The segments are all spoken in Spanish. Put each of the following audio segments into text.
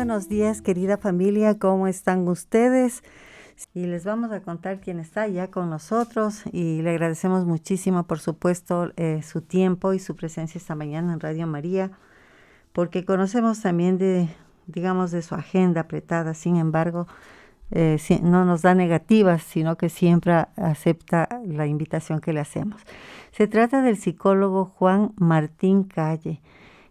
buenos días, querida familia, ¿cómo están ustedes? Y les vamos a contar quién está ya con nosotros y le agradecemos muchísimo, por supuesto, su tiempo y su presencia esta mañana en Radio María, porque conocemos también digamos, de su agenda apretada. Sin embargo, no nos da negativas, sino que siempre acepta la invitación que le hacemos. Se trata del psicólogo Juan Martín Calle.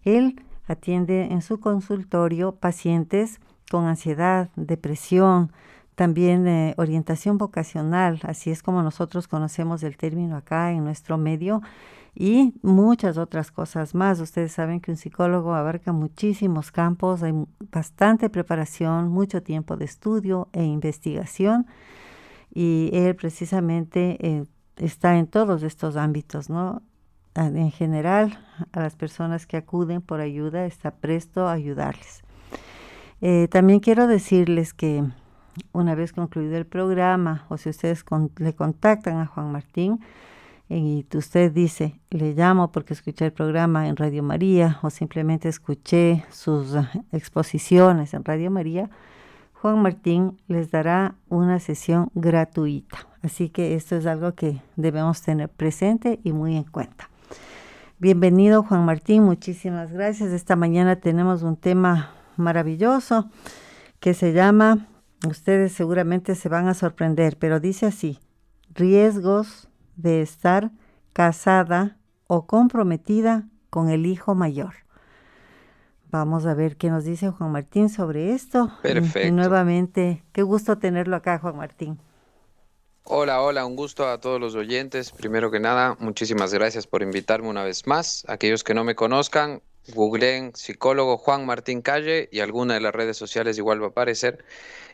Él atiende en su consultorio pacientes con ansiedad, depresión, también orientación vocacional, así es como nosotros conocemos el término acá en nuestro medio, y muchas otras cosas más. Ustedes saben que un psicólogo abarca muchísimos campos, hay bastante preparación, mucho tiempo de estudio e investigación, y él precisamente está en todos estos ámbitos, ¿no? En general, a las personas que acuden por ayuda, está presto a ayudarles. También quiero decirles que una vez concluido el programa, o si ustedes le contactan a Juan Martín, y usted dice, le llamo porque escuché el programa en Radio María o simplemente escuché sus exposiciones en Radio María, Juan Martín les dará una sesión gratuita. Así que esto es algo que debemos tener presente y muy en cuenta. Bienvenido, Juan Martín, muchísimas gracias. Esta mañana tenemos un tema maravilloso que se llama, ustedes seguramente se van a sorprender, pero dice así: riesgos de estar casada o comprometida con el hijo mayor. Vamos a ver qué nos dice Juan Martín sobre esto. Y Perfecto. nuevamente, qué gusto tenerlo acá, Juan Martín. Hola, un gusto a todos los oyentes. Primero que nada, muchísimas gracias por invitarme una vez más. Aquellos que no me conozcan, googleen psicólogo Juan Martín Calle y alguna de las redes sociales igual va a aparecer.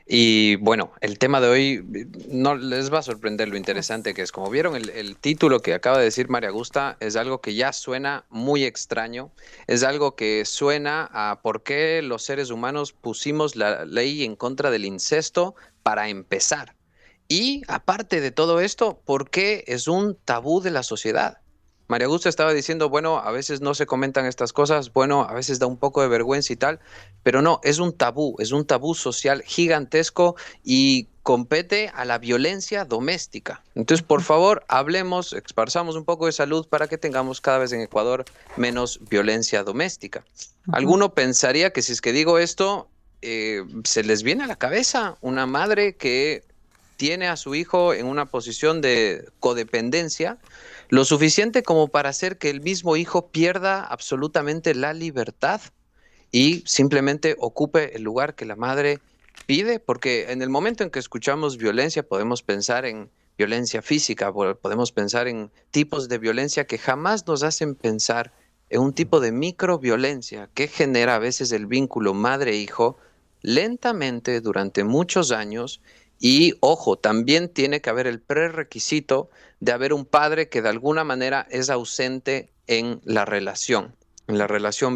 Y bueno, el tema de hoy no les va a sorprender lo interesante que es. Como vieron, el título que acaba de decir María Augusta es algo que ya suena muy extraño, es algo que suena a por qué los seres humanos pusimos la ley en contra del incesto para empezar. Y aparte de todo esto, ¿por qué es un tabú de la sociedad? María Augusta estaba diciendo, bueno, a veces no se comentan estas cosas, bueno, a veces da un poco de vergüenza y tal, pero no, es un tabú social gigantesco y compete a la violencia doméstica. Entonces, por favor, hablemos, esparzamos un poco de salud para que tengamos cada vez en Ecuador menos violencia doméstica. Ujú. Alguno pensaría que si es que digo esto, se les viene a la cabeza una madre que tiene a su hijo en una posición de codependencia, lo suficiente como para hacer que el mismo hijo pierda absolutamente la libertad y simplemente ocupe el lugar que la madre pide, porque en el momento en que escuchamos violencia podemos pensar en violencia física, podemos pensar en tipos de violencia que jamás nos hacen pensar en un tipo de microviolencia que genera a veces el vínculo madre-hijo lentamente durante muchos años. Y ojo, también tiene que haber el prerequisito de haber un padre que de alguna manera es ausente en la relación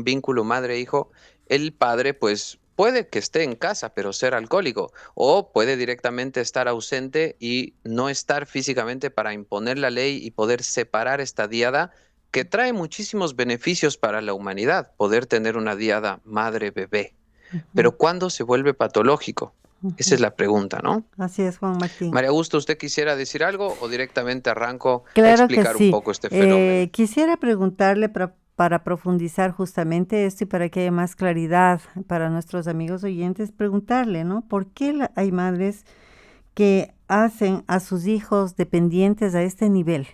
vínculo madre-hijo. El padre pues puede que esté en casa pero ser alcohólico, o puede directamente estar ausente y no estar físicamente para imponer la ley y poder separar esta diada que trae muchísimos beneficios para la humanidad, poder tener una diada madre-bebé. Ujú. Pero ¿cuándo se vuelve patológico? Esa es Ujú. la pregunta, ¿no? Así es, Juan Martín. María Augusta, ¿usted quisiera decir algo o directamente arranco a Claro que explicar un sí. poco este fenómeno? Quisiera preguntarle para profundizar justamente esto y para que haya más claridad para nuestros amigos oyentes, preguntarle, ¿no? ¿Por qué hay madres que hacen a sus hijos dependientes a este nivel?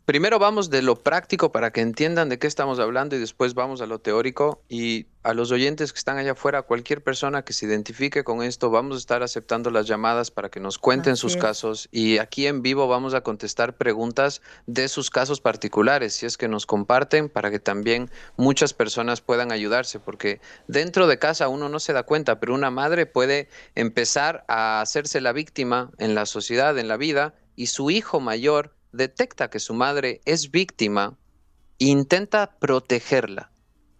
Primero vamos de lo práctico para que entiendan de qué estamos hablando y después vamos a lo teórico. Y a los oyentes que están allá afuera, cualquier persona que se identifique con esto, vamos a estar aceptando las llamadas para que nos cuenten Así sus es. casos y aquí en vivo vamos a contestar preguntas de sus casos particulares, si es que nos comparten, para que también muchas personas puedan ayudarse, porque dentro de casa uno no se da cuenta, pero una madre puede empezar a hacerse la víctima en la sociedad, en la vida, y su hijo mayor detecta que su madre es víctima e intenta protegerla.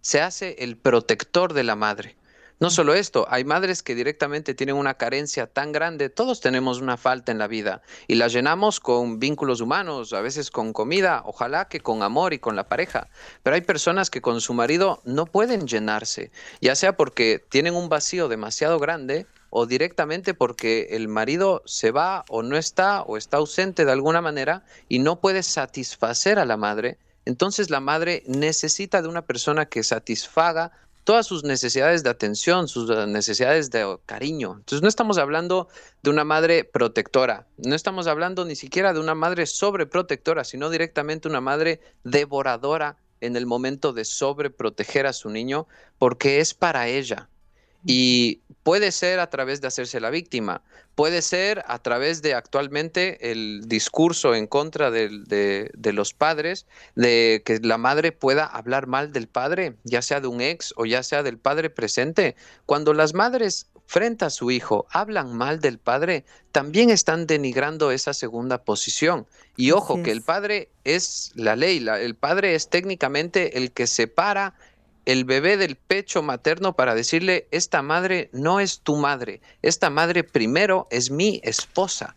Se hace el protector de la madre. No solo esto, hay madres que directamente tienen una carencia tan grande, todos tenemos una falta en la vida y la llenamos con vínculos humanos, a veces con comida, ojalá que con amor y con la pareja, pero hay personas que con su marido no pueden llenarse, ya sea porque tienen un vacío demasiado grande o directamente porque el marido se va o está ausente de alguna manera y no puede satisfacer a la madre. Entonces la madre necesita de una persona que satisfaga todas sus necesidades de atención, sus necesidades de cariño. Entonces no estamos hablando de una madre protectora, no estamos hablando ni siquiera de una madre sobreprotectora, sino directamente una madre devoradora en el momento de sobreproteger a su niño, porque es para ella. Y puede ser a través de hacerse la víctima, puede ser a través de actualmente el discurso en contra de los padres, de que la madre pueda hablar mal del padre, ya sea de un ex o ya sea del padre presente. Cuando las madres frente a su hijo hablan mal del padre, también están denigrando esa segunda posición. Y Así ojo, que el es. padre es la ley, el padre es técnicamente el que separa el bebé del pecho materno para decirle, esta madre no es tu madre, esta madre primero es mi esposa.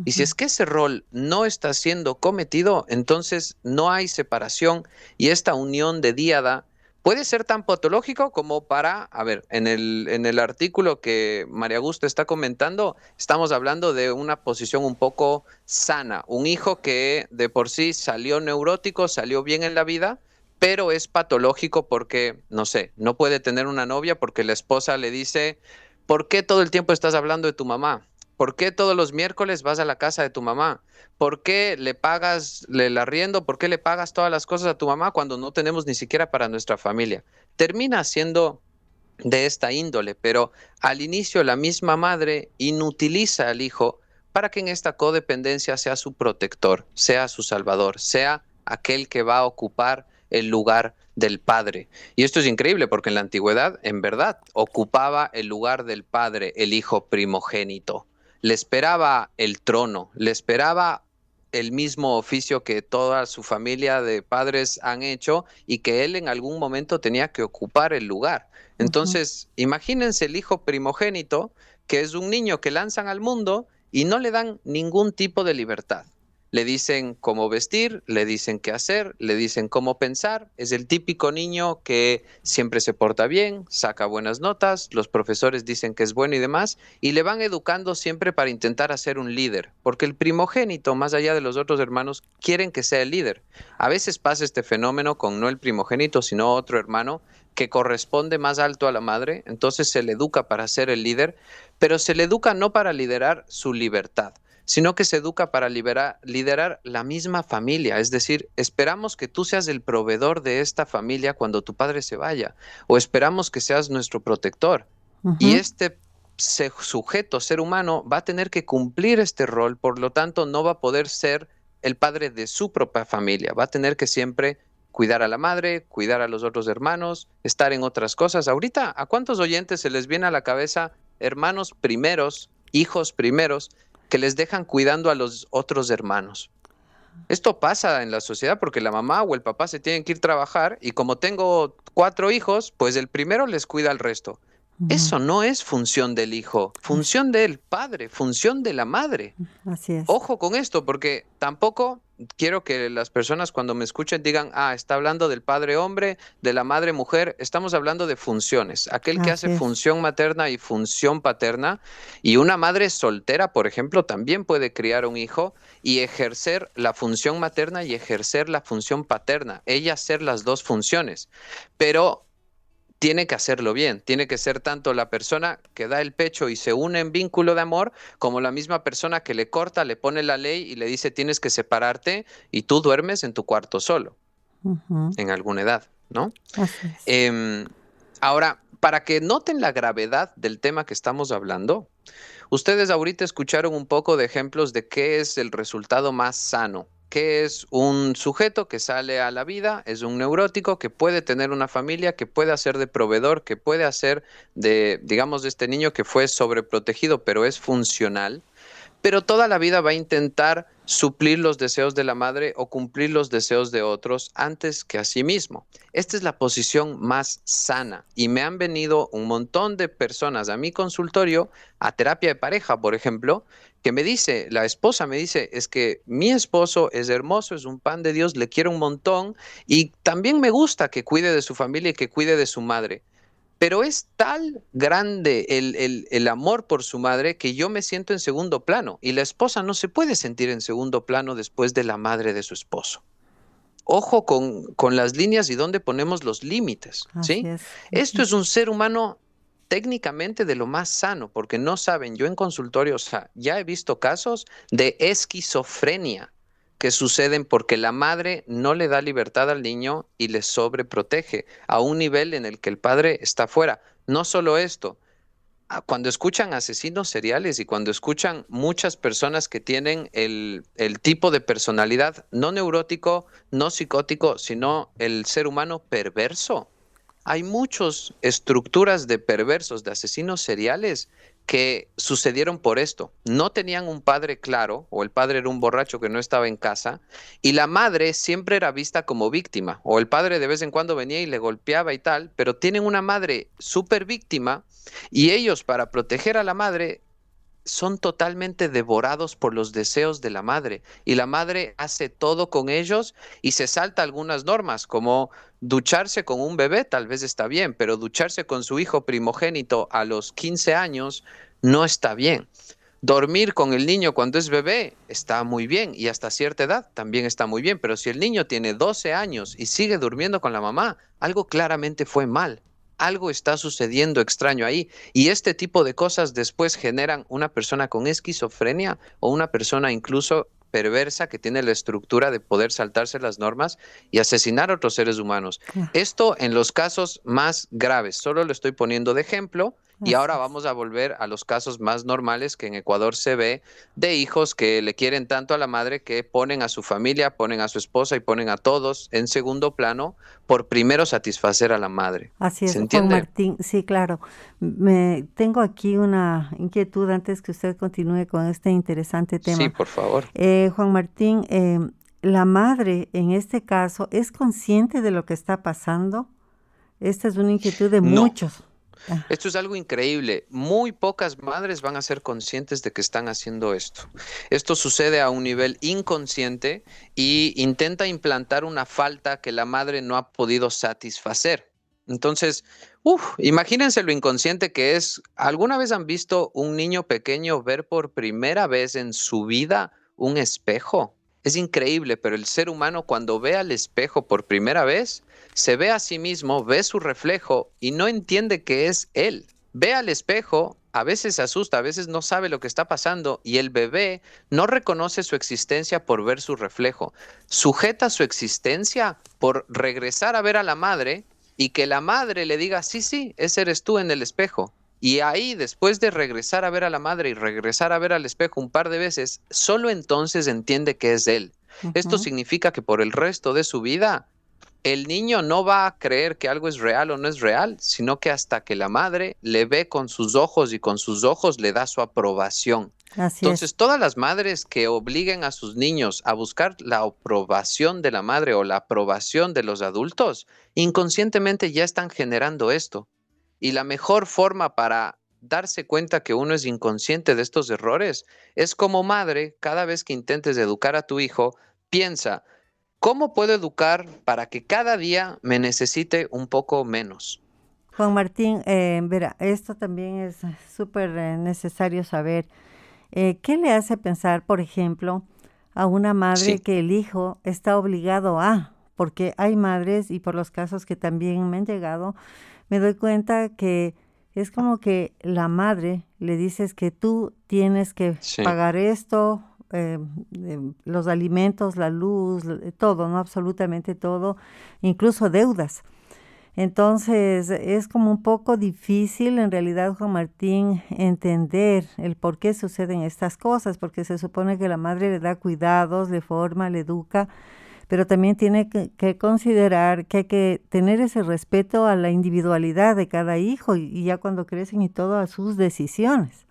Y si Ujú. es que ese rol no está siendo cometido, entonces no hay separación y esta unión de díada puede ser tan patológico como para, a ver, en el artículo que María Augusta está comentando, estamos hablando de una posición un poco sana, un hijo que de por sí salió neurótico, salió bien en la vida, pero es patológico porque, no sé, no puede tener una novia porque la esposa le dice, ¿por qué todo el tiempo estás hablando de tu mamá? ¿Por qué todos los miércoles vas a la casa de tu mamá? ¿Por qué le pagas el arriendo? ¿Por qué le pagas todas las cosas a tu mamá cuando no tenemos ni siquiera para nuestra familia? Termina siendo de esta índole, pero al inicio la misma madre inutiliza al hijo para que en esta codependencia sea su protector, sea su salvador, sea aquel que va a ocupar el lugar del padre. Y esto es increíble porque en la antigüedad, en verdad, ocupaba el lugar del padre el hijo primogénito. Le esperaba el trono, le esperaba el mismo oficio que toda su familia de padres han hecho y que él en algún momento tenía que ocupar el lugar. Ujú. Entonces, imagínense el hijo primogénito, que es un niño que lanzan al mundo y no le dan ningún tipo de libertad. Le dicen cómo vestir, le dicen qué hacer, le dicen cómo pensar. Es el típico niño que siempre se porta bien, saca buenas notas, los profesores dicen que es bueno y demás, y le van educando siempre para intentar hacer un líder, porque el primogénito, más allá de los otros hermanos, quieren que sea el líder. A veces pasa este fenómeno con no el primogénito, sino otro hermano que corresponde más alto a la madre, entonces se le educa para ser el líder, pero se le educa no para liderar su libertad, sino que se educa para liderar la misma familia. Es decir, esperamos que tú seas el proveedor de esta familia cuando tu padre se vaya, o esperamos que seas nuestro protector. Y Ujú. este sujeto, ser humano, va a tener que cumplir este rol, por lo tanto no va a poder ser el padre de su propia familia, va a tener que siempre cuidar a la madre, cuidar a los otros hermanos, estar en otras cosas. Ahorita, ¿a cuántos oyentes se les viene a la cabeza hermanos primeros, hijos primeros, que les dejan cuidando a los otros hermanos? Esto pasa en la sociedad porque la mamá o el papá se tienen que ir a trabajar y como tengo 4 hijos, pues el primero les cuida al resto. Ujú. Eso no es función del hijo, Así, función del padre, función de la madre. así es. Ojo con esto, porque tampoco quiero que las personas cuando me escuchen digan, ah, está hablando del padre hombre, de la madre mujer. Estamos hablando de funciones. Aquel que Así hace es. función materna y función paterna, y una madre soltera, por ejemplo, también puede criar un hijo y ejercer la función materna y ejercer la función paterna. Ella hacer las dos funciones. Pero tiene que hacerlo bien, tiene que ser tanto la persona que da el pecho y se une en vínculo de amor, como la misma persona que le corta, le pone la ley y le dice tienes que separarte y tú duermes en tu cuarto solo, Ujú. en alguna edad, ¿no? Así es. Em, Ahora, para que noten la gravedad del tema que estamos hablando, ustedes ahorita escucharon un poco de ejemplos de qué es el resultado más sano, qué es un sujeto que sale a la vida, es un neurótico que puede tener una familia, que puede hacer de proveedor, que puede hacer de, digamos, de este niño que fue sobreprotegido, pero es funcional, pero toda la vida va a intentar suplir los deseos de la madre o cumplir los deseos de otros antes que a sí mismo. Esta es la posición más sana y me han venido un montón de personas a mi consultorio, a terapia de pareja, por ejemplo, que me dice, la esposa me dice, es que mi esposo es hermoso, es un pan de Dios, le quiero un montón y también me gusta que cuide de su familia y que cuide de su madre. Pero es tal grande el amor por su madre que yo me siento en segundo plano y la esposa no se puede sentir en segundo plano después de la madre de su esposo. Ojo con las líneas y dónde ponemos los límites, Así ¿sí? es. Esto Ujú. es un ser humano técnicamente de lo más sano, porque no saben, yo en consultorio, o sea, ya he visto casos de esquizofrenia que suceden porque la madre no le da libertad al niño y le sobreprotege a un nivel en el que el padre está fuera. No solo esto, cuando escuchan asesinos seriales y cuando escuchan muchas personas que tienen el tipo de personalidad no neurótico, no psicótico, sino el ser humano perverso. Hay muchas estructuras de perversos, de asesinos seriales que sucedieron por esto. No tenían un padre claro, o el padre era un borracho que no estaba en casa, y la madre siempre era vista como víctima, o el padre de vez en cuando venía y le golpeaba y tal, pero tienen una madre súper víctima, y ellos para proteger a la madre son totalmente devorados por los deseos de la madre y la madre hace todo con ellos y se salta algunas normas, como ducharse con un bebé, tal vez está bien, pero ducharse con su hijo primogénito a los 15 años no está bien. Dormir con el niño cuando es bebé está muy bien y hasta cierta edad también está muy bien, pero si el niño tiene 12 años y sigue durmiendo con la mamá, algo claramente fue mal. Algo está sucediendo extraño ahí y este tipo de cosas después generan una persona con esquizofrenia o una persona incluso perversa que tiene la estructura de poder saltarse las normas y asesinar a otros seres humanos. Ah, Esto en los casos más graves, solo lo estoy poniendo de ejemplo y así ahora es. vamos a volver a los casos más normales que en Ecuador se ve de hijos que le quieren tanto a la madre que ponen a su familia, ponen a su esposa y ponen a todos en segundo plano por primero satisfacer a la madre. Así ¿Se es, Juan entiende? Martín. Sí, claro. Me tengo aquí una inquietud antes que usted continúe con este interesante Sí, tema. por favor. Juan Martín, la madre en este caso es consciente de lo que está pasando. Esta es una inquietud de No, muchos. Ah, esto es algo increíble. Muy pocas madres van a ser conscientes de que están haciendo esto. Esto sucede a un nivel inconsciente y intenta implantar una falta que la madre no ha podido satisfacer. Entonces, imagínense lo inconsciente que es. ¿Alguna vez han visto un niño pequeño ver por primera vez en su vida un espejo? Es increíble, pero el ser humano cuando ve al espejo por primera vez, se ve a sí mismo, ve su reflejo y no entiende que es él. Ve al espejo, a veces se asusta, a veces no sabe lo que está pasando y el bebé no reconoce su existencia por ver su reflejo. Sujeta su existencia por regresar a ver a la madre y que la madre le diga, sí, sí, ese eres tú en el espejo. Y ahí, después de regresar a ver a la madre y regresar a ver al espejo un par de veces, solo entonces entiende que es él. Esto ujú. significa que por el resto de su vida el niño no va a creer que algo es real o no es real, sino que hasta que la madre le ve con sus ojos y con sus ojos le da su aprobación. Así es. Entonces, todas las madres que obliguen a sus niños a buscar la aprobación de la madre o la aprobación de los adultos, inconscientemente ya están generando esto. Y la mejor forma para darse cuenta que uno es inconsciente de estos errores es como madre, cada vez que intentes educar a tu hijo, piensa, ¿cómo puedo educar para que cada día me necesite un poco menos? Juan Martín, verá, esto también es súper necesario saber. ¿Qué le hace pensar, por ejemplo, a una Sí, madre que el hijo está obligado a? Porque hay madres, y por los casos que también me han llegado, me doy cuenta que es como que la madre le dices que tú tienes que sí. pagar esto, los alimentos, la luz, todo, ¿no? Absolutamente todo, incluso deudas. Entonces, es como un poco difícil en realidad, Juan Martín, entender el por qué suceden estas cosas, porque se supone que la madre le da cuidados, le forma, le educa, pero también tiene que considerar que hay que tener ese respeto a la individualidad de cada hijo y ya cuando crecen y todo a sus decisiones.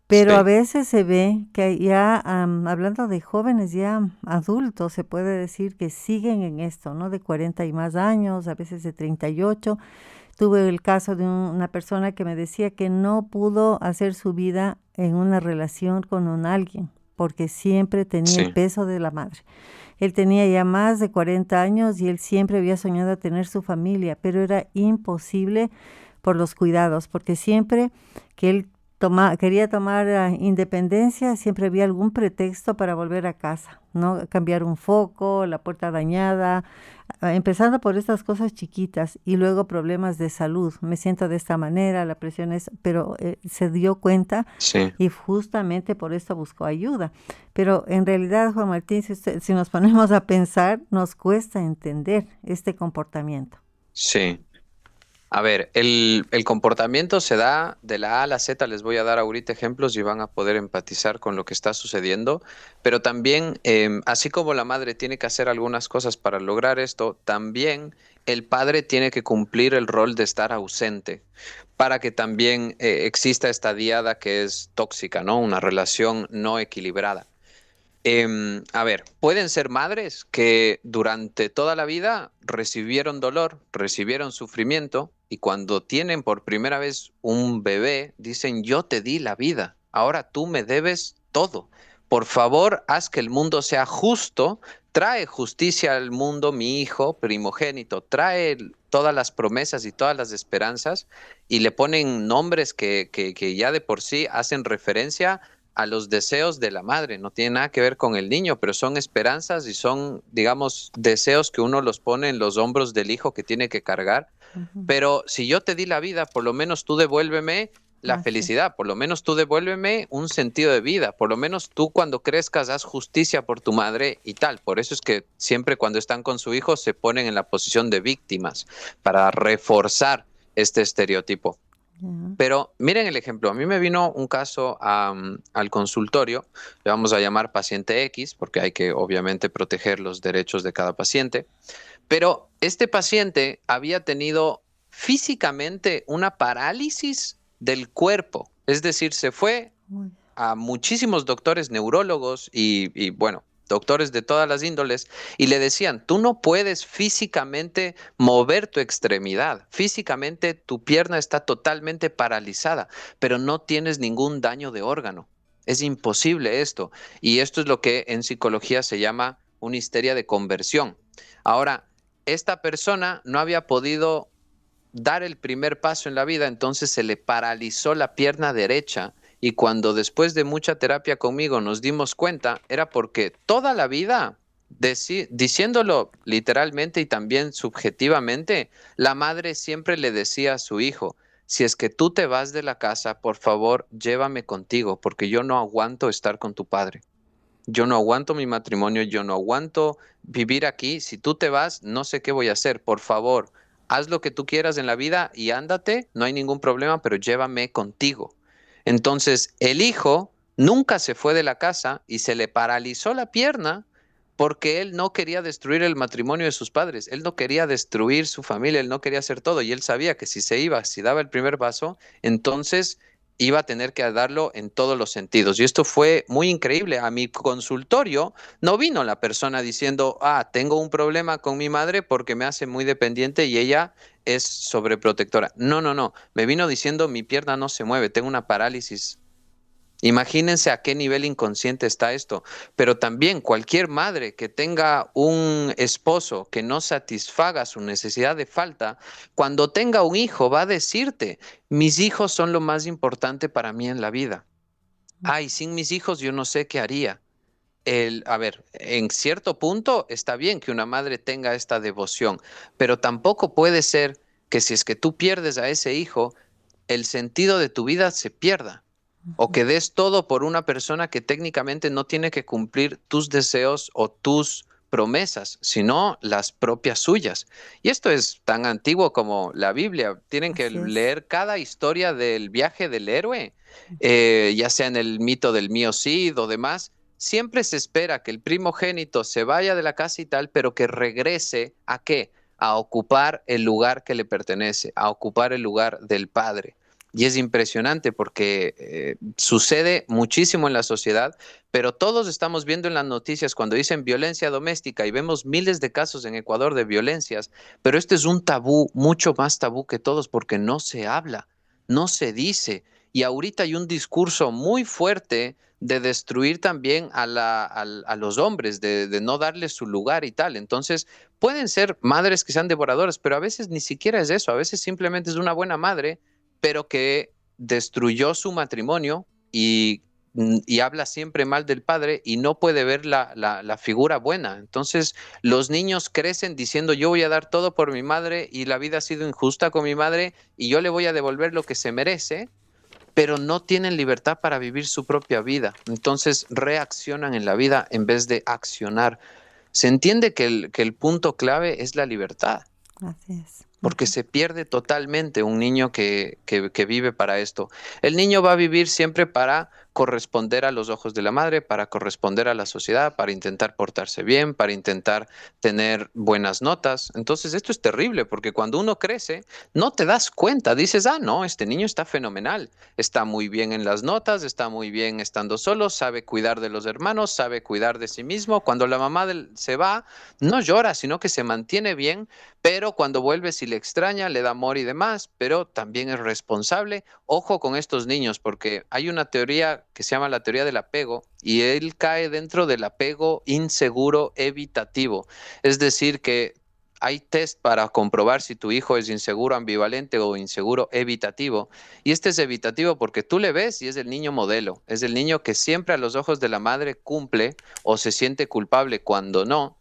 Pero a sí, veces se ve que ya, hablando de jóvenes ya adultos, se puede decir que siguen en esto, ¿no? De 40 y más años, a veces de 38. Tuve el caso de una persona que me decía que no pudo hacer su vida en una relación con un alguien, porque siempre tenía el sí, peso de la madre. Él tenía ya más de 40 años y él siempre había soñado tener su familia, pero era imposible por los cuidados, porque siempre que él quería tomar independencia, siempre había algún pretexto para volver a casa, ¿no? Cambiar un foco, la puerta dañada, empezando por estas cosas chiquitas y luego problemas de salud. Me siento de esta manera, la presión es, pero se dio cuenta sí, y justamente por esto buscó ayuda. Pero en realidad, Juan Martín, si nos ponemos a pensar, nos cuesta entender este comportamiento. sí. A ver, el comportamiento se da de la A a la Z, les voy a dar ahorita ejemplos y van a poder empatizar con lo que está sucediendo, pero también, así como la madre tiene que hacer algunas cosas para lograr esto, también el padre tiene que cumplir el rol de estar ausente para que también exista esta diada que es tóxica, ¿no? Una relación no equilibrada. A ver, pueden ser madres que durante toda la vida recibieron dolor, recibieron sufrimiento y cuando tienen por primera vez un bebé, dicen, yo te di la vida, ahora tú me debes todo. Por favor, haz que el mundo sea justo, trae justicia al mundo, mi hijo primogénito, trae todas las promesas y todas las esperanzas y le ponen nombres que ya de por sí hacen referencia a los deseos de la madre, no tiene nada que ver con el niño, pero son esperanzas y son, digamos, deseos que uno los pone en los hombros del hijo que tiene que cargar. Ujú. Pero si yo te di la vida, por lo menos tú devuélveme la Así es. felicidad, por lo menos tú devuélveme un sentido de vida, por lo menos tú cuando crezcas haz justicia por tu madre y tal. Por eso es que siempre cuando están con su hijo se ponen en la posición de víctimas para reforzar este estereotipo. Ya. Pero miren el ejemplo, a mí me vino un caso al consultorio, le vamos a llamar paciente X, porque hay que obviamente proteger los derechos de cada paciente, pero este paciente había tenido físicamente una parálisis del cuerpo, es decir, se fue Uy, a muchísimos doctores neurólogos y, bueno, doctores de todas las índoles, y le decían, tú no puedes físicamente mover tu extremidad, físicamente tu pierna está totalmente paralizada, pero no tienes ningún daño de órgano. Es imposible esto. Y esto es lo que en psicología se llama una histeria de conversión. Ahora, esta persona no había podido dar el primer paso en la vida, entonces se le paralizó la pierna derecha y cuando después de mucha terapia conmigo nos dimos cuenta, era porque toda la vida, diciéndolo literalmente y también subjetivamente, la madre siempre le decía a su hijo, si es que tú te vas de la casa, por favor, llévame contigo, porque yo no aguanto estar con tu padre. Yo no aguanto mi matrimonio, yo no aguanto vivir aquí. Si tú te vas, no sé qué voy a hacer. Por favor, haz lo que tú quieras en la vida y ándate, no hay ningún problema, pero llévame contigo. Entonces, el hijo nunca se fue de la casa y se le paralizó la pierna porque él no quería destruir el matrimonio de sus padres, él no quería destruir su familia, él no quería hacer todo y él sabía que si se iba, si daba el primer paso, entonces iba a tener que darlo en todos los sentidos. Y esto fue muy increíble. A mi consultorio no vino la persona diciendo, tengo un problema con mi madre porque me hace muy dependiente y ella es sobreprotectora. No, no, no. Me vino diciendo, mi pierna no se mueve, tengo una parálisis. Imagínense a qué nivel inconsciente está esto, pero también cualquier madre que tenga un esposo que no satisfaga su necesidad de falta, cuando tenga un hijo va a decirte, mis hijos son lo más importante para mí en la vida. Ay, sin mis hijos yo no sé qué haría. A ver, en cierto punto está bien que una madre tenga esta devoción, pero tampoco puede ser que si es que tú pierdes a ese hijo, el sentido de tu vida se pierda o que des todo por una persona que técnicamente no tiene que cumplir tus deseos o tus promesas, sino las propias suyas. Y esto es tan antiguo como la Biblia. Tienen que así es. leer cada historia del viaje del héroe, ya sea en el mito del mío Cid o demás. Siempre se espera que el primogénito se vaya de la casa y tal, pero que regrese ¿a qué? A ocupar el lugar que le pertenece, a ocupar el lugar del padre. Y es impresionante porque sucede muchísimo en la sociedad, pero todos estamos viendo en las noticias cuando dicen violencia doméstica y vemos miles de casos en Ecuador de violencias, pero este es un tabú, mucho más tabú que todos porque no se habla, no se dice. Y ahorita hay un discurso muy fuerte de destruir también a los hombres, de no darles su lugar y tal. Entonces, pueden ser madres que sean devoradoras, pero a veces ni siquiera es eso, a veces simplemente es una buena madre pero que destruyó su matrimonio y habla siempre mal del padre y no puede ver la figura buena. Entonces, los niños crecen diciendo, yo voy a dar todo por mi madre y la vida ha sido injusta con mi madre y yo le voy a devolver lo que se merece, pero no tienen libertad para vivir su propia vida. Entonces, reaccionan en la vida en vez de accionar. Se entiende que el punto clave es la libertad Así es. porque se pierde totalmente un niño que vive para esto. El niño va a vivir siempre para corresponder a los ojos de la madre, para corresponder a la sociedad, para intentar portarse bien, para intentar tener buenas notas. Entonces esto es terrible porque cuando uno crece no te das cuenta, dices, ah, no, este niño está fenomenal, está muy bien en las notas, está muy bien estando solo, sabe cuidar de los hermanos, sabe cuidar de sí mismo. Cuando la mamá se va, no llora, sino que se mantiene bien, pero cuando vuelve si le extraña, le da amor y demás, pero también es responsable. Ojo con estos niños, porque hay una teoría que se llama la teoría del apego y él cae dentro del apego inseguro evitativo. Es decir, que hay test para comprobar si tu hijo es inseguro ambivalente o inseguro evitativo. Y este es evitativo porque tú le ves y es el niño modelo, es el niño que siempre a los ojos de la madre cumple o se siente culpable cuando no,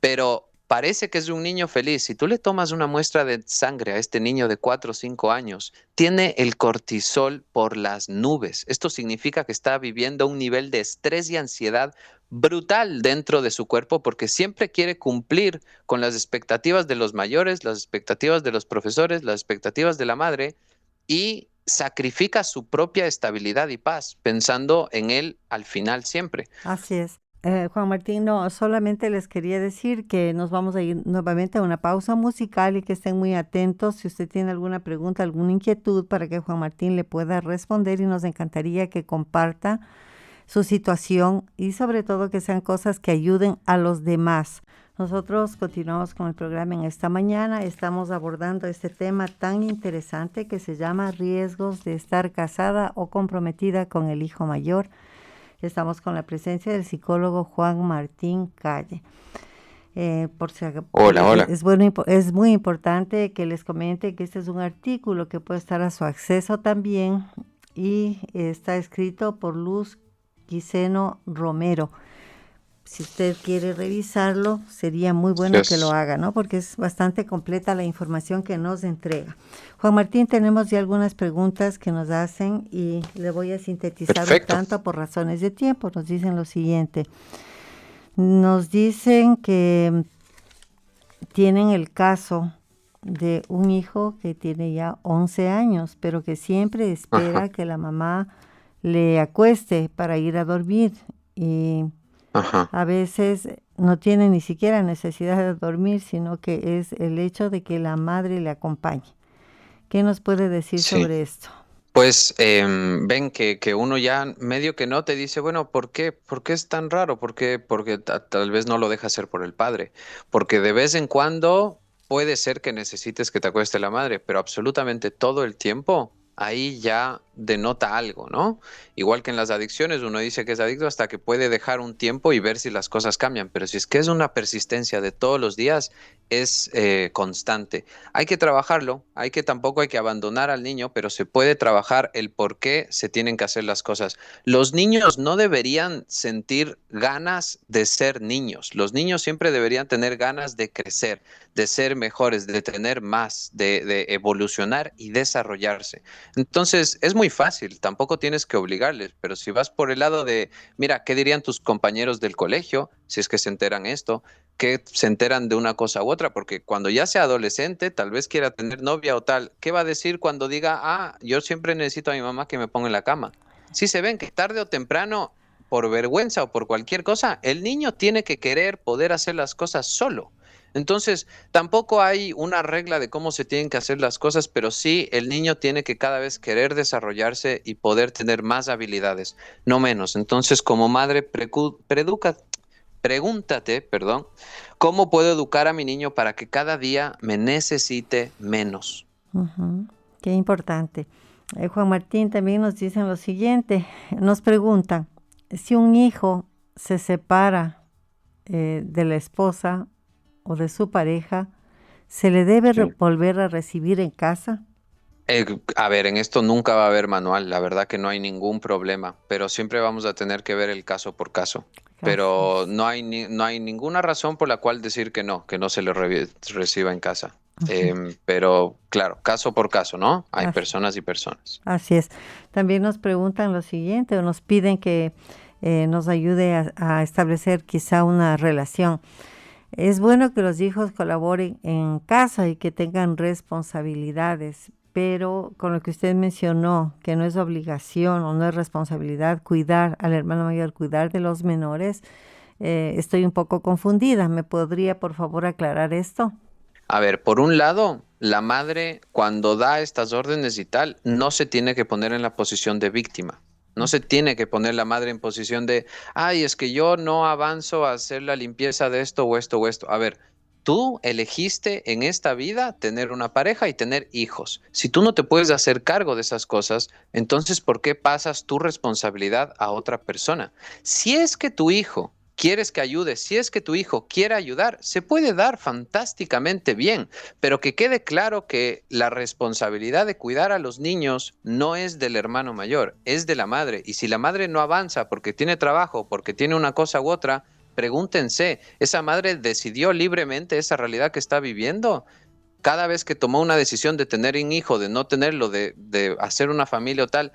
pero parece que es un niño feliz. Si tú le tomas una muestra de sangre a este niño de 4 o 5 años, tiene el cortisol por las nubes. Esto significa que está viviendo un nivel de estrés y ansiedad brutal dentro de su cuerpo porque siempre quiere cumplir con las expectativas de los mayores, las expectativas de los profesores, las expectativas de la madre y sacrifica su propia estabilidad y paz pensando en él al final siempre. Así es. Juan Martín, no, solamente les quería decir que nos vamos a ir nuevamente a una pausa musical y que estén muy atentos si usted tiene alguna pregunta, alguna inquietud para que Juan Martín le pueda responder y nos encantaría que comparta su situación y sobre todo que sean cosas que ayuden a los demás. Nosotros continuamos con el programa en esta mañana. Estamos abordando este tema tan interesante que se llama riesgos de estar casada o comprometida con el hijo mayor. Estamos con la presencia del psicólogo Juan Martín Calle. Hola, hola. Es muy importante que les comente que este es un artículo que puede estar a su acceso también y está escrito por Luz Quiseno Romero. Si usted quiere revisarlo, sería muy bueno que lo haga, ¿no? Porque es bastante completa la información que nos entrega. Juan Martín, tenemos ya algunas preguntas que nos hacen y le voy a sintetizar un tanto por razones de tiempo. Nos dicen lo siguiente. Nos dicen que tienen el caso de un hijo que tiene ya 11 años, pero que siempre espera que la mamá le acueste para ir a dormir y a veces no tiene ni siquiera necesidad de dormir, sino que es el hecho de que la madre le acompañe. ¿Qué nos puede decir sobre esto? Pues ven que uno ya medio que no te dice, bueno, ¿por qué? ¿Por qué es tan raro? ¿Por qué? Porque tal vez no lo deja hacer por el padre. Porque de vez en cuando puede ser que necesites que te acueste la madre, pero absolutamente todo el tiempo ahí ya denota algo, ¿no? Igual que en las adicciones, uno dice que es adicto hasta que puede dejar un tiempo y ver si las cosas cambian, pero si es que es una persistencia de todos los días, es constante. Hay que trabajarlo, tampoco hay que abandonar al niño, pero se puede trabajar el por qué se tienen que hacer las cosas. Los niños no deberían sentir ganas de ser niños. Los niños siempre deberían tener ganas de crecer, de ser mejores, de tener más, de evolucionar y desarrollarse. Entonces, es muy fácil, tampoco tienes que obligarles, pero si vas por el lado de, mira, ¿qué dirían tus compañeros del colegio si es que se enteran esto? ¿Qué se enteran de una cosa u otra? Porque cuando ya sea adolescente, tal vez quiera tener novia o tal, ¿qué va a decir cuando diga, ah, yo siempre necesito a mi mamá que me ponga en la cama? Si se ven que tarde o temprano, por vergüenza o por cualquier cosa, el niño tiene que querer poder hacer las cosas solo. Entonces, tampoco hay una regla de cómo se tienen que hacer las cosas, pero sí el niño tiene que cada vez querer desarrollarse y poder tener más habilidades, no menos. Entonces, como madre, pregúntate, perdón, ¿cómo puedo educar a mi niño para que cada día me necesite menos? Ujú. Qué importante. Juan Martín también nos dicen lo siguiente, nos preguntan, si un hijo se separa de la esposa o de su pareja, ¿se le debe Sí. volver a recibir en casa? A ver, en esto nunca va a haber manual, la verdad que no hay ningún problema, pero siempre vamos a tener que ver el caso por caso. Así Pero es. no hay ninguna razón por la cual decir que no se le reciba en casa. Ujú. Pero claro, caso por caso, ¿no? Hay Así, personas y personas. así es. También nos preguntan lo siguiente o nos piden que nos ayude a establecer quizá una relación. Es bueno que los hijos colaboren en casa y que tengan responsabilidades, pero con lo que usted mencionó, que no es obligación o no es responsabilidad cuidar al hermano mayor, cuidar de los menores, estoy un poco confundida. ¿Me podría, por favor, aclarar esto? A ver, por un lado, la madre cuando da estas órdenes y tal, no se tiene que poner en la posición de víctima. No se tiene que poner la madre en posición de, ay, es que yo no avanzo a hacer la limpieza de esto o esto o esto. A ver, tú elegiste en esta vida tener una pareja y tener hijos. Si tú no te puedes hacer cargo de esas cosas, entonces, ¿por qué pasas tu responsabilidad a otra persona? Si es que tu hijo quieres que ayude, si es que tu hijo quiere ayudar, se puede dar fantásticamente bien, pero que quede claro que la responsabilidad de cuidar a los niños no es del hermano mayor, es de la madre. Y si la madre no avanza porque tiene trabajo, porque tiene una cosa u otra, pregúntense, ¿esa madre decidió libremente esa realidad que está viviendo? Cada vez que tomó una decisión de tener un hijo, de no tenerlo, de hacer una familia o tal,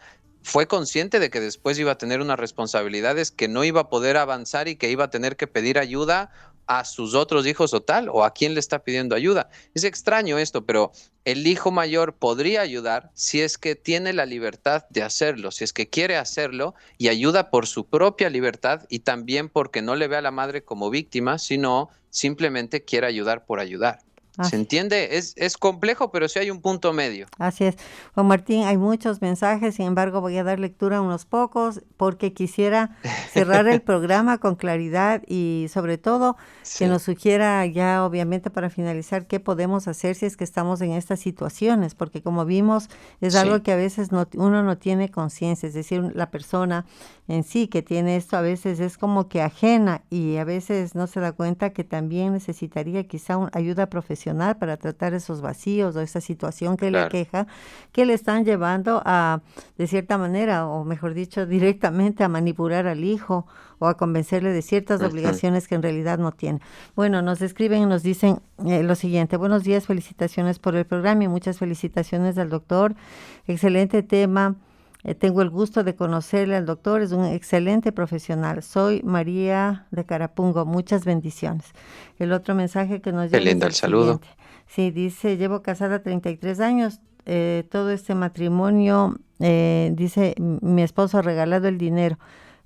fue consciente de que después iba a tener unas responsabilidades que no iba a poder avanzar y que iba a tener que pedir ayuda a sus otros hijos o tal, o a quién le está pidiendo ayuda. Es extraño esto, pero el hijo mayor podría ayudar si es que tiene la libertad de hacerlo, si es que quiere hacerlo y ayuda por su propia libertad y también porque no le ve a la madre como víctima, sino simplemente quiere ayudar por ayudar. ¿Se Así. entiende? Es complejo, pero sí hay un punto medio. Así es. Juan Martín, hay muchos mensajes, sin embargo voy a dar lectura a unos pocos porque quisiera cerrar el programa con claridad y sobre todo que Sí, nos sugiera ya obviamente para finalizar qué podemos hacer si es que estamos en estas situaciones, porque como vimos es algo sí, que a veces uno no tiene conciencia, es decir, la persona en sí que tiene esto a veces es como que ajena y a veces no se da cuenta que también necesitaría quizá ayuda profesional para tratar esos vacíos o esa situación que le claro. aqueja, que le están llevando a, de cierta manera, o mejor dicho, directamente a manipular al hijo o a convencerle de ciertas Ujú. obligaciones que en realidad no tiene. Bueno, nos escriben y nos dicen lo siguiente, buenos días, felicitaciones por el programa y muchas felicitaciones al doctor, excelente tema. Tengo el gusto de conocerle al doctor, es un excelente profesional. Soy María de Carapungo, muchas bendiciones. El otro mensaje que nos Qué llega es lindo el el saludo. siguiente. Sí, dice, llevo casada 33 años, todo este matrimonio, dice, mi esposo ha regalado el dinero.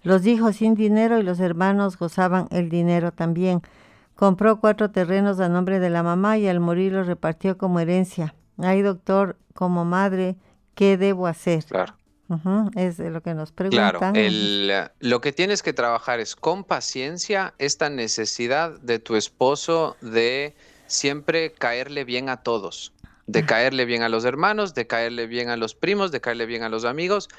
Los hijos sin dinero y los hermanos gozaban el dinero también. Compró 4 terrenos a nombre de la mamá y al morir los repartió como herencia. Ay, doctor, como madre, ¿qué debo hacer? Claro. Ujú, es de lo que nos Claro, preguntan. lo que tienes que trabajar es con paciencia esta necesidad de tu esposo de siempre caerle bien a todos, de caerle bien a los hermanos, de caerle bien a los primos, de caerle bien a los amigos.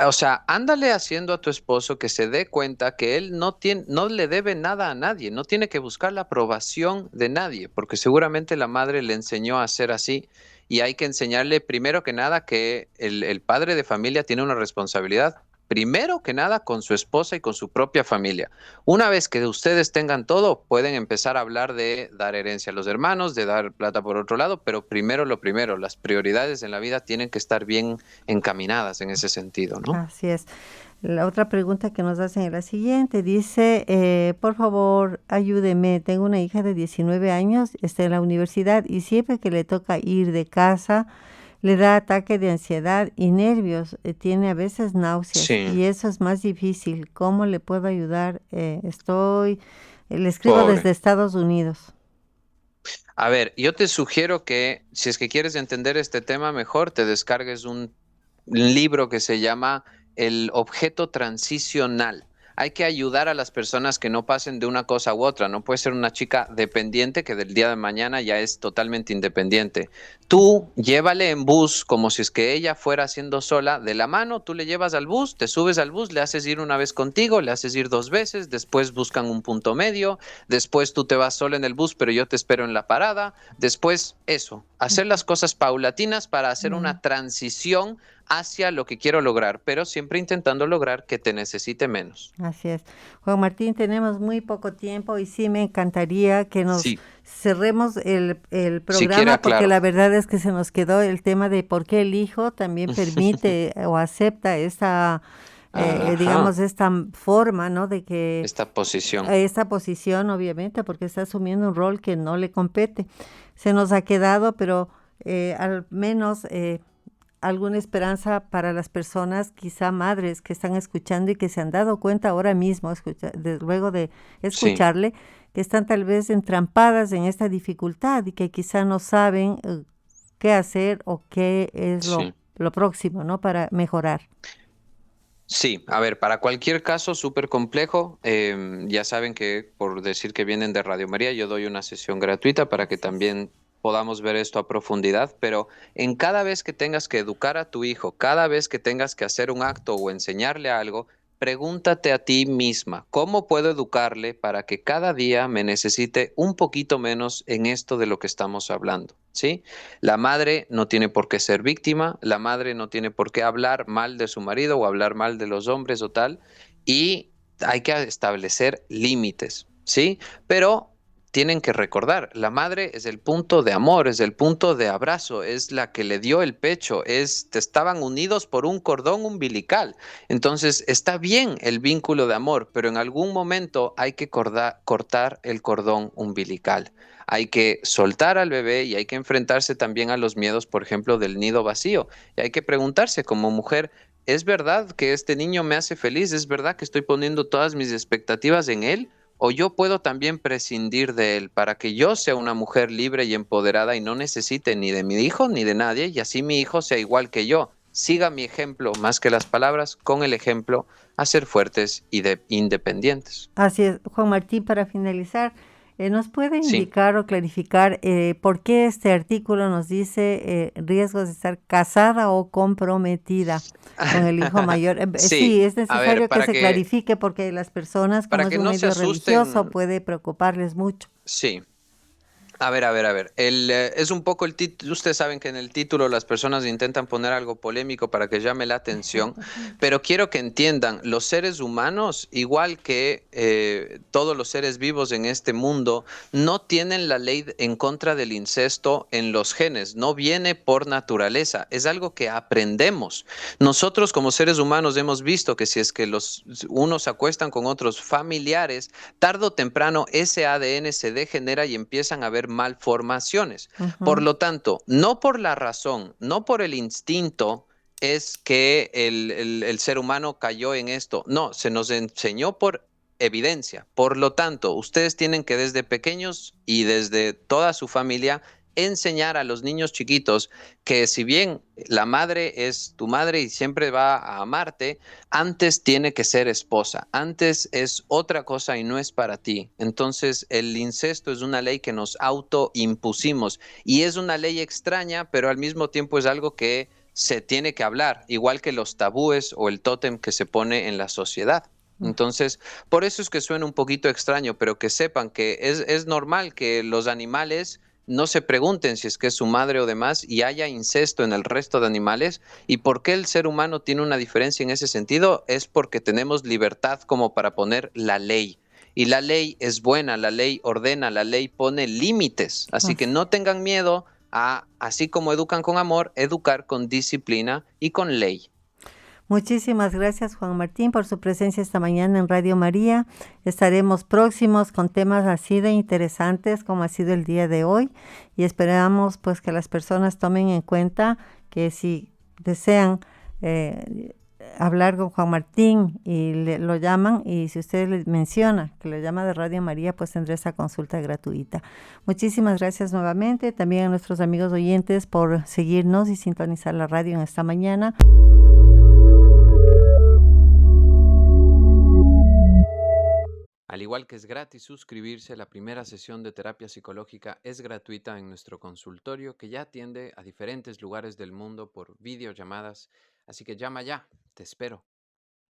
O sea, ándale haciendo a tu esposo que se dé cuenta que él no le debe nada a nadie, no tiene que buscar la aprobación de nadie, porque seguramente la madre le enseñó a ser así. Y hay que enseñarle primero que nada que el padre de familia tiene una responsabilidad primero que nada con su esposa y con su propia familia. Una vez que ustedes tengan todo, pueden empezar a hablar de dar herencia a los hermanos, de dar plata por otro lado, pero primero lo primero, las prioridades en la vida tienen que estar bien encaminadas en ese sentido, ¿no? Así es. La otra pregunta que nos hacen es la siguiente. Dice, por favor, ayúdeme. Tengo una hija de 19 años, está en la universidad y siempre que le toca ir de casa, le da ataque de ansiedad y nervios. Tiene a veces náuseas Sí, y eso es más difícil. ¿Cómo le puedo ayudar? Le escribo pobre. desde Estados Unidos. A ver, yo te sugiero que si es que quieres entender este tema mejor, te descargues un libro que se llama El objeto transicional. Hay que ayudar a las personas que no pasen de una cosa u otra. No puede ser una chica dependiente que del día de mañana ya es totalmente independiente. Tú llévale en bus como si es que ella fuera haciendo sola de la mano, tú le llevas al bus, te subes al bus, le haces ir una vez contigo, le haces ir 2 veces, después buscan un punto medio, después tú te vas sola en el bus, pero yo te espero en la parada, después eso, hacer las cosas paulatinas para hacer Mm. una transición hacia lo que quiero lograr, pero siempre intentando lograr que te necesite menos. Así es. Juan Martín, tenemos muy poco tiempo y sí me encantaría que nos Sí, cerremos el si programa quiera, porque claro. la verdad es que se nos quedó el tema de por qué el hijo también permite o acepta esta, Ajá, digamos, esta forma, ¿no? De que esta posición. esta posición, obviamente, porque está asumiendo un rol que no le compete. Se nos ha quedado, pero al menos alguna esperanza para las personas, quizá madres que están escuchando y que se han dado cuenta ahora mismo, luego de Sí, escucharle, que están tal vez entrampadas en esta dificultad y que quizá no saben qué hacer o qué es sí. lo próximo, ¿no? Para mejorar. Sí, a ver, para cualquier caso súper complejo, ya saben que por decir que vienen de Radio María, yo doy una sesión gratuita para que Así es. también podamos ver esto a profundidad, pero en cada vez que tengas que educar a tu hijo, cada vez que tengas que hacer un acto o enseñarle algo, pregúntate a ti misma, ¿cómo puedo educarle para que cada día me necesite un poquito menos en esto de lo que estamos hablando? ¿Sí? La madre no tiene por qué ser víctima, la madre no tiene por qué hablar mal de su marido o hablar mal de los hombres o tal, y hay que establecer límites, ¿sí? Pero tienen que recordar, la madre es el punto de amor, es el punto de abrazo, es la que le dio el pecho, estaban unidos por un cordón umbilical. Entonces, está bien el vínculo de amor, pero en algún momento hay que cortar el cordón umbilical. Hay que soltar al bebé y hay que enfrentarse también a los miedos, por ejemplo, del nido vacío. Y hay que preguntarse como mujer, ¿es verdad que este niño me hace feliz? ¿Es verdad que estoy poniendo todas mis expectativas en él? ¿O yo puedo también prescindir de él para que yo sea una mujer libre y empoderada y no necesite ni de mi hijo ni de nadie y así mi hijo sea igual que yo? Siga mi ejemplo más que las palabras, con el ejemplo a ser fuertes y independientes. Así es, Juan Martín, para finalizar, ¿nos puede Sí. indicar o clarificar por qué este artículo nos dice riesgos de estar casada o comprometida con el hijo mayor? Sí, Sí, es a ver, necesario que se clarifique porque las personas, como para es que un no se medio religioso, asusten, puede preocuparles mucho. sí. A ver, a ver, a ver. Es un poco el título. Ustedes saben que en el título las personas intentan poner algo polémico para que llame la atención, pero quiero que entiendan, los seres humanos, igual que todos los seres vivos en este mundo, no tienen la ley en contra del incesto en los genes, no viene por naturaleza, es algo que aprendemos. Nosotros como seres humanos hemos visto que si es que los unos se acuestan con otros familiares, tarde o temprano ese ADN se degenera y empiezan a haber malformaciones. Por Ujú. lo tanto, no por la razón, no por el instinto es que el ser humano cayó en esto. No, se nos enseñó por evidencia. Por lo tanto, ustedes tienen que desde pequeños y desde toda su familia enseñar a los niños chiquitos que si bien la madre es tu madre y siempre va a amarte, antes tiene que ser esposa, antes es otra cosa y no es para ti. Entonces, el incesto es una ley que nos autoimpusimos y es una ley extraña, pero al mismo tiempo es algo que se tiene que hablar, igual que los tabúes o el tótem que se pone en la sociedad. Entonces, por eso es que suena un poquito extraño, pero que sepan que es normal que los animales no se pregunten si es que es su madre o demás y haya incesto en el resto de animales. ¿Y por qué el ser humano tiene una diferencia en ese sentido? Es porque tenemos libertad como para poner la ley. Y la ley es buena, la ley ordena, la ley pone límites. Así que Así. no tengan miedo a, así como educan con amor, educar con disciplina y con ley. Muchísimas gracias, Juan Martín, por su presencia esta mañana en Radio María. Estaremos próximos con temas así de interesantes como ha sido el día de hoy y esperamos pues que las personas tomen en cuenta que si desean hablar con Juan Martín y lo llaman, y si usted le menciona que le llama de Radio María, pues tendrá esa consulta gratuita. Muchísimas gracias nuevamente, también a nuestros amigos oyentes por seguirnos y sintonizar la radio en esta mañana. Al igual que es gratis suscribirse, la primera sesión de terapia psicológica es gratuita en nuestro consultorio, que ya atiende a diferentes lugares del mundo por videollamadas, así que llama ya, te espero.